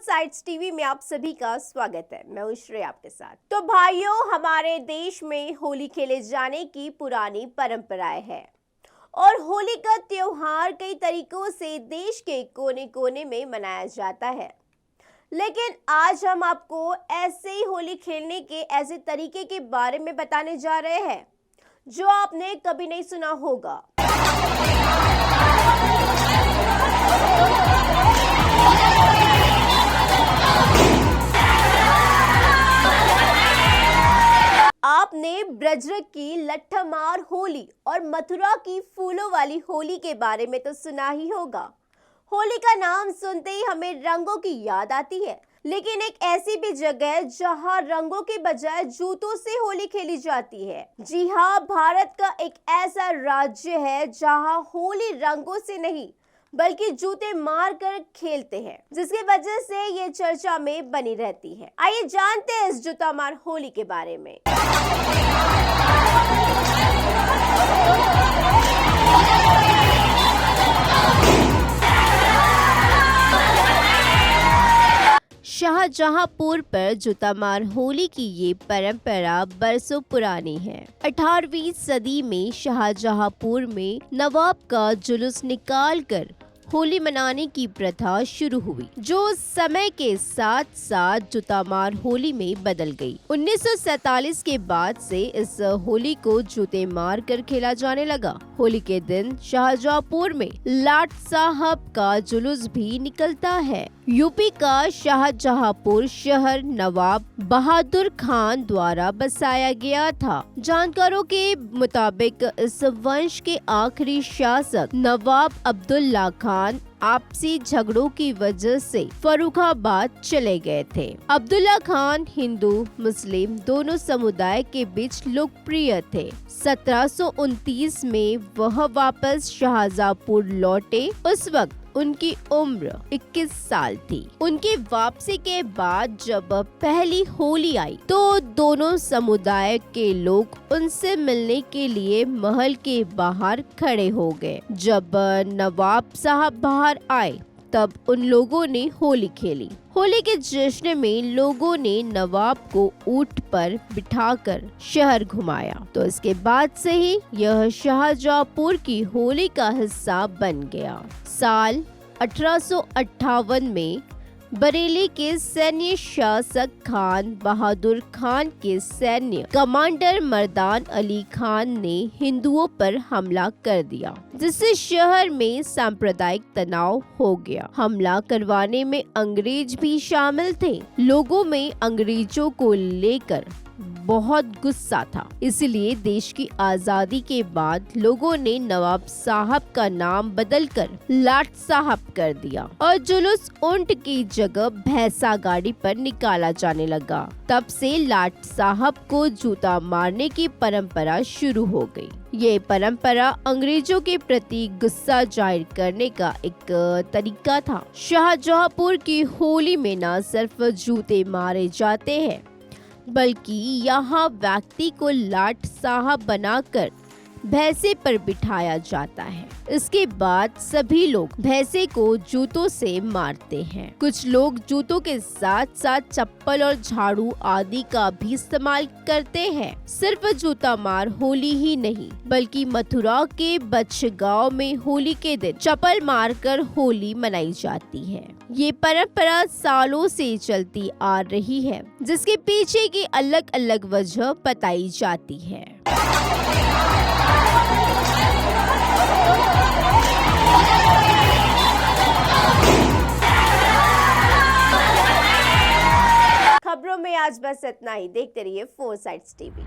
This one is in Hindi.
साइट्स टीवी में आप सभी का स्वागत है। मैं हूं श्रेया आपके साथ। तो भाइयों, हमारे देश में होली खेले जाने की पुरानी परंपराएं है और होली का त्योहार कई तरीकों से देश के कोने कोने में मनाया जाता है। लेकिन आज हम आपको ऐसे ही होली खेलने के ऐसे तरीके के बारे में बताने जा रहे हैं जो आपने कभी नहीं सुना होगा। आपने ब्रजरक की लट्ठमार होली और मथुरा की फूलों वाली होली के बारे में तो सुना ही होगा। होली का नाम सुनते ही हमें रंगों की याद आती है, लेकिन एक ऐसी भी जगह है जहां रंगों के बजाय जूतों से होली खेली जाती है। जी हाँ, भारत का एक ऐसा राज्य है जहां होली रंगों से नहीं बल्कि जूते मार कर खेलते हैं, जिसकी वजह से ये चर्चा में बनी रहती है। आइए जानते हैं इस जूता मार होली के बारे में। शाहजहांपुर पर जूता मार होली की ये परंपरा बरसों पुरानी है। 18वीं सदी में शाहजहांपुर में नवाब का जुलूस निकालकर होली मनाने की प्रथा शुरू हुई, जो समय के साथ साथ जूता मार होली में बदल गई। 1947 के बाद से इस होली को जूते मार कर खेला जाने लगा। होली के दिन शाहजहांपुर में लाट साहब का जुलूस भी निकलता है। यूपी का शाहजहांपुर शहर नवाब बहादुर खान द्वारा बसाया गया था। जानकारों के मुताबिक इस वंश के आखिरी शासक नवाब अब्दुल्ला खान आपसी झगड़ों की वजह से फर्रुखाबाद चले गए थे। अब्दुल्ला खान हिंदू मुस्लिम दोनों समुदाय के बीच लोकप्रिय थे। 1729 में वह वापस शाहजहांपुर लौटे। उस वक्त उनकी उम्र 21 साल थी। उनकी वापसी के बाद जब पहली होली आई तो दोनों समुदाय के लोग उनसे मिलने के लिए महल के बाहर खड़े हो गए। जब नवाब साहब बाहर आए तब उन लोगों ने होली खेली। होली के जश्न में लोगों ने नवाब को ऊंट पर बिठाकर शहर घुमाया। तो इसके बाद से ही यह शाहजहांपुर की होली का हिस्सा बन गया। साल 1858 में बरेली के सैन्य शासक खान बहादुर खान के सैन्य कमांडर मर्दान अली खान ने हिंदुओं पर हमला कर दिया, जिससे शहर में सांप्रदायिक तनाव हो गया। हमला करवाने में अंग्रेज भी शामिल थे। लोगों में अंग्रेजों को लेकर बहुत गुस्सा था, इसलिए देश की आजादी के बाद लोगों ने नवाब साहब का नाम बदलकर लाट साहब कर दिया और जुलूस ऊंट की जगह भैंसा गाड़ी पर निकाला जाने लगा। तब से लाट साहब को जूता मारने की परंपरा शुरू हो गई। ये परंपरा अंग्रेजों के प्रति गुस्सा जाहिर करने का एक तरीका था। शाहजहांपुर की होली में न सिर्फ जूते मारे जाते हैं बल्कि यहाँ व्यक्ति को लाट साहब बनाकर भैंसे पर बिठाया जाता है। इसके बाद सभी लोग भैंसे को जूतों से मारते हैं। कुछ लोग जूतों के साथ साथ चप्पल और झाड़ू आदि का भी इस्तेमाल करते हैं। सिर्फ जूता मार होली ही नहीं बल्कि मथुरा के बचगांव में होली के दिन चप्पल मारकर होली मनाई जाती है। ये परंपरा सालों से चलती आ रही है, जिसके पीछे की अलग अलग वजह बताई जाती है। खबरों में आज बस इतना ही। देखते रहिए 4 साइट्स टीवी।